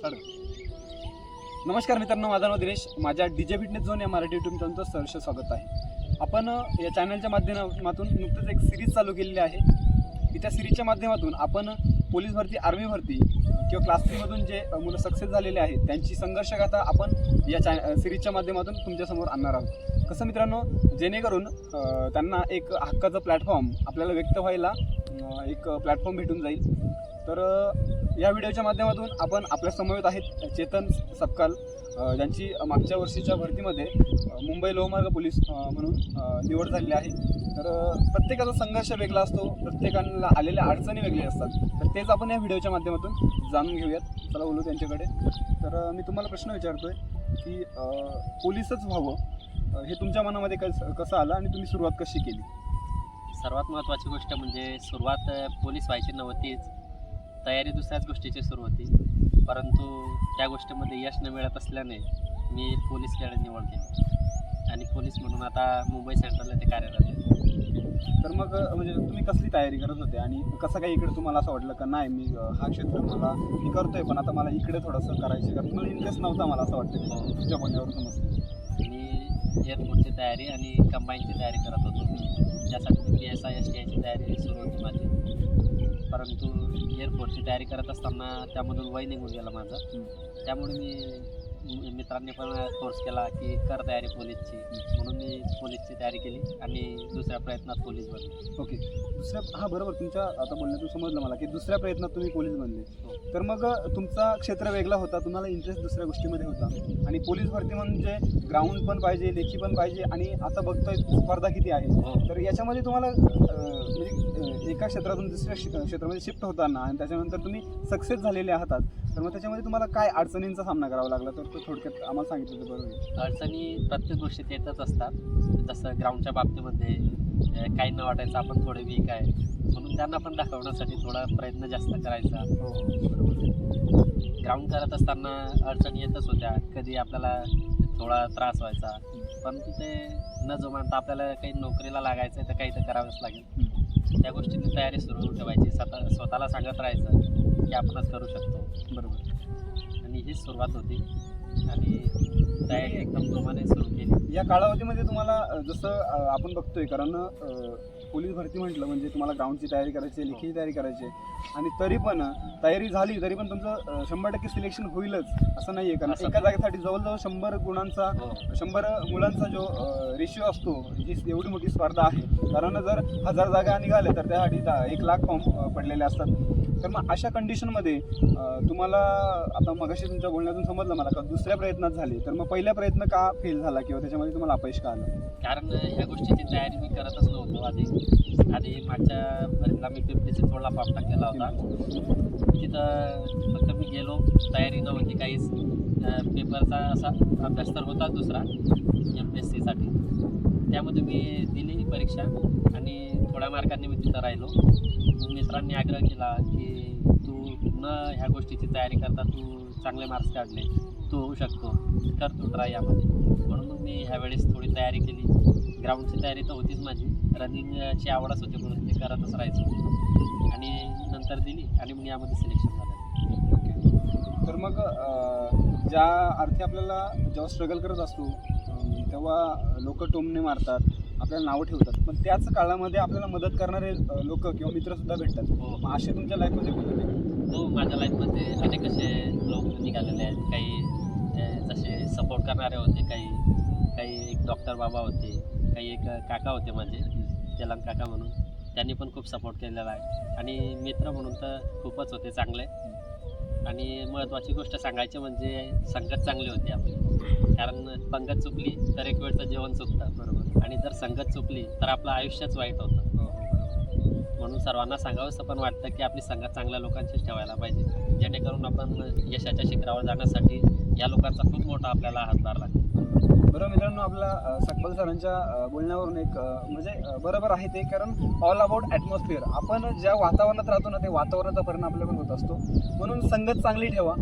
नमस्कार मित्रांनो, माझं नाव दिनेश. माझ्या डीजे फिटनेस झोन या मराठी यूट्यूब चॅनलचं सहर्ष स्वागत आहे. आपण या चॅनलच्या माध्यमातून नुकतंच एक सिरीज चालू केलेली आहे. त्या सिरीजच्या माध्यमातून आपण पोलीस भरती, आर्मी भरती किंवा क्लास 3मधून जे मुलं सक्सेस झालेले आहेत त्यांची संघर्षगाथा आपण या सिरीजच्या माध्यमातून तुमच्यासमोर आणणार आहोत. कसं मित्रांनो, जेणेकरून त्यांना एक हक्काचं प्लॅटफॉर्म आपल्याला व्यक्त व्हायला एक प्लॅटफॉर्म भेटून जाईल. तर या व्हिडिओच्या माध्यमातून आपण आपल्या समवेत आहेत चेतन सपकाल, ज्यांची मागच्या वर्षीच्या भरतीमध्ये मुंबई लोहमार्ग पोलीस म्हणून निवड झालेली आहे. तर प्रत्येकाचा संघर्ष वेगळा असतो, प्रत्येकाला आलेल्या अडचणी वेगळ्या असतात. तर तेच आपण या व्हिडिओच्या माध्यमातून जाणून घेऊयात. चला बोलू त्यांच्याकडे. तर मी तुम्हाला प्रश्न विचारतोय की पोलीसच व्हावं हे तुमच्या मनामध्ये कसं आलं आणि तुम्ही सुरुवात कशी केली? सर्वात महत्त्वाची गोष्ट म्हणजे सुरुवात पोलीस व्हायची नव्हतीच, तयारी दुसऱ्याच गोष्टीची सुरू होती. परंतु त्या गोष्टीमध्ये यश न मिळत असल्याने मी पोलीसकडे निवड केली आणि पोलीस म्हणून आता मुंबई सेंट्रलला ते कार्यरत आहे. तर मग म्हणजे तुम्ही कसली तयारी करत होते आणि कसं काही इकडे तुम्हाला असं वाटलं का नाही मी हा क्षेत्र मी करतोय पण आता मला इकडे थोडंसं करायचं, कारण तुम्हाला इंटरेस्ट नव्हता मला असं वाटतं तुमच्या बोलण्यावर समजतं. मी एअरफोर्सची तयारी आणि कंबाईनची तयारी करत होतो. त्यासाठी PSI STIची तयारी सुरू होती माझी. परंतु एअरफोर्सची तयारी करत असताना त्यामधून वय निघून गेला माझा. त्यामुळे मी मित्रांनी पण फोर्स केला की कर तयारी पोलीसची, म्हणून मी पोलीसची तयारी केली आणि दुसऱ्या प्रयत्नात पोलीस बनले. ओके, दुसऱ्या बरोबर तुमच्या आता बोलण्यातून समजलं मला की दुसऱ्या प्रयत्नात तुम्ही पोलीस बनले. तर मग तुमचा क्षेत्र वेगळा होता, तुम्हाला इंटरेस्ट दुसऱ्या गोष्टीमध्ये होता आणि पोलीस भरती म्हणजे ग्राउंड पण पाहिजे, लेखी पण पाहिजे आणि आता बघतोय स्पर्धा किती आहे. तर याच्यामध्ये तुम्हाला म्हणजे एका क्षेत्रातून दुसऱ्या क्षेत्रामध्ये शिफ्ट होताना आणि त्याच्यानंतर तुम्ही सक्सेस झालेले आहात, तर मग त्याच्यामध्ये तुम्हाला काय अडचणींचा सामना करावा लागला तर तो थोडक्यात आम्हाला सांगितलं तर बरोबर आहे. अडचणी प्रत्येक गोष्टीत येतच असतात. जसं ग्राउंडच्या बाबतीमध्ये काहींना वाटायचं आपण थोडे वीक आहे, म्हणून त्यांना पण दाखवण्यासाठी थोडा प्रयत्न जास्त करायचा. ग्राउंड करत असताना अडचणी येतच होत्या. कधी आपल्याला थोडा त्रास व्हायचा, परंतु ते न जोमानता आपल्याला काही नोकरीला लागायचं आहे तर काही तर करावंच लागेल. त्या गोष्टींनी तयारी सुरू ठेवायची, स्वतःला सांगत राहायचं की आपणच करू शकतो. बरोबर. आणि हीच सुरुवात होती आणि तयारी एकदम जोमाने सुरू केली. या कालावधीमध्ये तुम्हाला जसं आपण बघतोय, कारण पोलीस भरती म्हटलं म्हणजे तुम्हाला ग्राउंडची तयारी करायची, लेखीची तयारी करायची आणि तरी पण तयारी झाली तरी पण तुमचं 100% सिलेक्शन होईलच असं नाही आहे. कारण एका जागेसाठी जवळजवळ 100 गुणांचा 100 मुलांचा जो रेशिओ असतो, ही एवढी मोठी स्पर्धा आहे. कारण जर 1000 जागा निघाल्या तर त्यासाठी 1,00,000 फॉर्म पडलेले असतात. तर मग अशा कंडिशनमध्ये तुम्हाला आता मगाशी तुमच्या बोलण्यातून समजलं मला का दुसऱ्या प्रयत्नात झाले, तर मग पहिल्या प्रयत्न का फेल झाला किंवा त्याच्यामध्ये तुम्हाला अपयश का आलं? कारण ह्या गोष्टीची तयारी मी करतच नव्हतो. आधी मागच्या भरतीला मी 56 फॉर्म टाकलेला होता. तिथं फक्त मी गेलो, तयारी नव्हती काहीच. पेपरचा असा अभ्यास तर होताच दुसरा MPSCसाठी. त्यामध्ये मी दिली परीक्षा आणि थोड्या मार्कांनी मी तिथं राहिलो. मित्रांनी आग्रह केला की तू ह्या गोष्टीची तयारी करता तू चांगले मार्क्स काढले, तू होऊ शकतो, कर तू ट्राय यामध्ये. म्हणून मग मी ह्यावेळेस थोडी तयारी केली. ग्राउंडची तयारी तर होतीच माझी, रनिंगची आवडच होती म्हणून ते करतच राहायचो आणि नंतर दिली आणि मग यामध्ये सिलेक्शन झालं. ओके, तर मग ज्या अर्थी आपल्याला जेव्हा स्ट्रगल करत असतो तेव्हा लोक टोमणे मारतात, आपल्याला नावं ठेवतात, पण त्याच काळामध्ये आपल्याला मदत करणारे लोक किंवा मित्रसुद्धा भेटतात. मग असे तुमच्या लाईफमध्ये होते? हो, माझ्या लाईफमध्ये अनेक असे लोक निघालेले आहेत. काही जसे सपोर्ट करणारे होते, काही एक डॉक्टर बाबा होते, काही एक काका होते माझे, तेलंग काका म्हणून. त्यांनी पण खूप सपोर्ट केलेला आहे आणि मित्र म्हणून तर खूपच होते चांगले. आणि महत्त्वाची गोष्ट सांगायची म्हणजे संगत चांगली होती आपली. कारण पंगत चुकली तर एक वेळचं जेवण चुकतं. बरोबर. आणि जर संगत चुकली तर आपलं आयुष्यच वाईट होतं. म्हणून सर्वांना सांगावंसं पण वाटतं की आपली संगत चांगल्या लोकांचीच ठेवायला पाहिजे, जेणेकरून आपण यशाच्या शिखरावर जाण्यासाठी या लोकांचा खूप मोठा आपल्याला हातभार लागतो. बरं मित्रांनो, आपल्या सकपाल सरांच्या बोलण्यावरून एक म्हणजे बरोबर आहे ते, कारण ऑल अबाउट ॲटमॉस्फिअर. आपण ज्या वातावरणात राहतो ना, ते वातावरणाचा परिणाम आपल्याकडे होत असतो. म्हणून संगत चांगली ठेवा.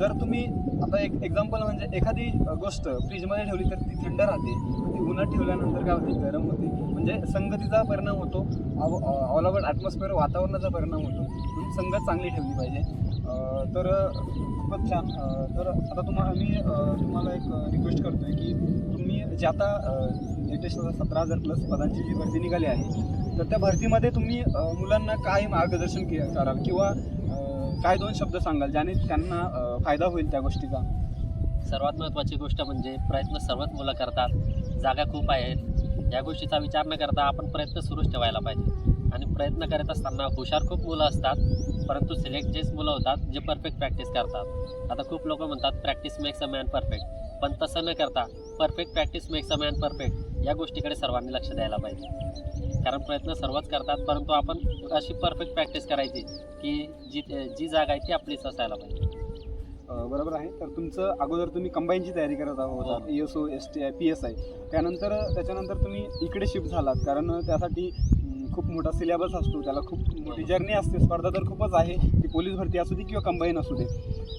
जर तुम्ही आता एक एक्झाम्पल म्हणजे एखादी गोष्ट फ्रीजमध्ये ठेवली तर ती थंड राहते, ती उन्हात ठेवल्यानंतर काय होते, गरम होते. म्हणजे संगतीचा परिणाम होतो, ऑल ओव्हर ॲटमॉस्फिअर वातावरणाचा परिणाम होतो. म्हणून संगत चांगली ठेवली पाहिजे. तर खूपच छान. तर आता तुम्हाला एक रिक्वेस्ट करतोय की तुम्ही जे आता लेटेस्ट 17,000 प्लस पदांची जी भरती निघाली आहे, तर त्या भरतीमध्ये तुम्ही मुलांना काय मार्गदर्शन कराल किंवा काय 2 शब्द सांगाल ज्याने त्यांना फायदा होईल त्या गोष्टीचा? सर्वात महत्त्वाची गोष्ट म्हणजे प्रयत्न सर्वच मुलं करतात, जागा खूप आहेत, या गोष्टीचा विचार न करता आपण प्रयत्न सुरूच ठेवायला पाहिजे. आणि प्रयत्न करत असताना हुशार खूप मुलं असतात, परंतु सिलेक्ट जेच मुलं होतात जे परफेक्ट प्रॅक्टिस करतात. आता खूप लोक म्हणतात practice makes a man perfect, पण तसं न करता perfect practice makes a man perfect या गोष्टीकडे सर्वांनी लक्ष द्यायला पाहिजे. कारण प्रयत्न सर्वच करतात, परंतु आपण अशी परफेक्ट प्रॅक्टिस करायची की जी जागा आहे ती आपलीच असायला पाहिजे. बरोबर आहे. तर तुमचं अगोदर तुम्ही कंबाईनची तयारी करत आहोत, ESO STI PSI, त्याच्यानंतर तुम्ही इकडे शिफ्ट झालात, कारण त्यासाठी खूप मोठा सिलेबस असतो, त्याला खूप मोठी जर्नी असते, स्पर्धा तर खूपच आहे, ती पोलीस भरती असू दे किंवा कंबाईन असू दे.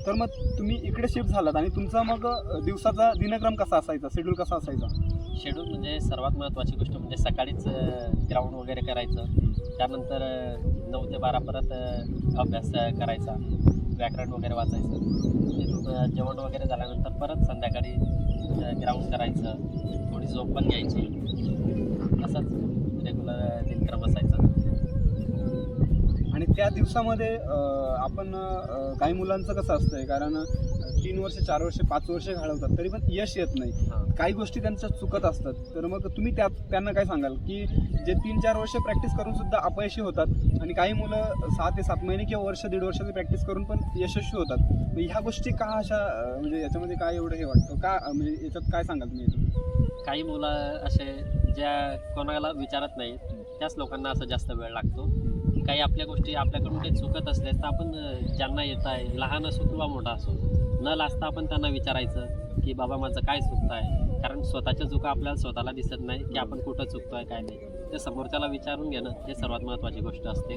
तर मग तुम्ही इकडे शिफ्ट झालात आणि तुमचा मग दिवसाचा दिनक्रम कसा असायचा, शेड्यूल कसा असायचा? शेड्यूल म्हणजे सर्वात महत्त्वाची गोष्ट म्हणजे सकाळीच ग्राउंड वगैरे करायचं, त्यानंतर 9 ते 12 परत अभ्यास करायचा, व्याकरण वगैरे वाचायचं, तिथून जेवण वगैरे झाल्यानंतर परत संध्याकाळी ग्राउंड करायचं, थोडी झोप पण घ्यायची, असंच रेग्युलर दिनक्रम असायचा. आणि त्या दिवसामध्ये आपण काही मुलांचं कसं असतंय, कारण 3 वर्ष 4 वर्ष 5 वर्ष घालवतात तरी पण यश येत नाही, काही गोष्टी त्यांच्या चुकत असतात. तर मग तुम्ही त्यांना काय सांगाल की जे 3-4 वर्ष प्रॅक्टिस करून सुद्धा अपयशी होतात आणि काही मुलं 6 ते 7 महिने किंवा वर्ष 1.5 वर्षाची प्रॅक्टिस करून पण यशस्वी होतात, मग ह्या गोष्टी का अशा, म्हणजे याच्यामध्ये काय एवढं हे वाटतं का, म्हणजे याच्यात काय सांगाल तुम्ही? काही मुलं असे ज्या कोणाला विचारत नाही त्याच लोकांना असं जास्त वेळ लागतो. काही आपल्या गोष्टी आपल्याकडून काही चुकत असल्या तर आपण ज्यांना येत आहे, लहान असो किंवा मोठा असो, न लाजता आपण त्यांना विचारायचं की बाबा माझं काय चुकतं आहे. कारण स्वतःच्या चुका आपल्याला स्वतःला दिसत नाही की आपण कुठं चुकतो आहे काय नाही, ते समोरच्याला विचारून घेणं हे सर्वात महत्त्वाची गोष्ट असते.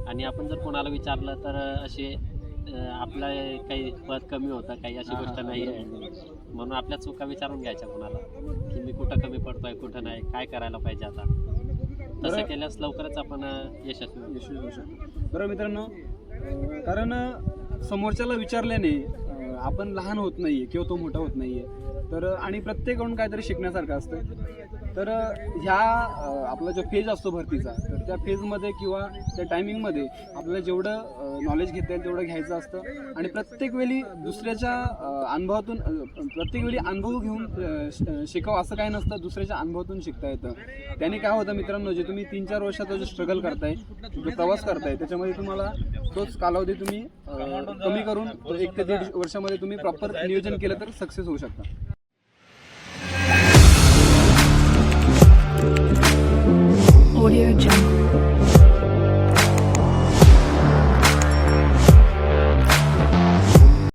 आणि आपण जर कोणाला विचारलं तर असे आपलं काही पद कमी होतं, काही अशी गोष्ट नाही आहे. म्हणून आपल्या चुका विचारून घ्यायच्या कोणाला की मी कुठं कमी पडतोय, कुठं नाही, काय करायला पाहिजे आता. तसं केल्यास लवकरच आपण यशस्वी होऊ शकतो. बरं मित्रांनो, कारण समोरच्याला विचारल्याने आपण लहान होत नाहीये किंवा तो मोठा होत नाहीये, तर आणि प्रत्येकाकडून काहीतरी शिकण्यासारखं असतं. तर ह्या आपला जो फेज असतो भरतीचा, तर त्या फेजमध्ये किंवा त्या टायमिंगमध्ये आपल्याला जेवढं नॉलेज घेता येईल तेवढं घ्यायचं असतं. आणि प्रत्येक वेळी दुसऱ्याच्या अनुभवातून, प्रत्येक वेळी अनुभव घेऊन शिकावं असं काही नसतं, दुसऱ्याच्या अनुभवातून शिकता येतं. त्याने काय होतं मित्रांनो, जे तुम्ही 3-4 वर्षाचा जो स्ट्रगल करताय, जो प्रवास करताय, त्याच्यामध्ये तुम्हाला तोच कालावधी तुम्ही कमी करून 1 ते 1.5 वर्षामध्ये तुम्ही प्रॉपर नियोजन केलं तर सक्सेस होऊ शकता. Audio Jungle.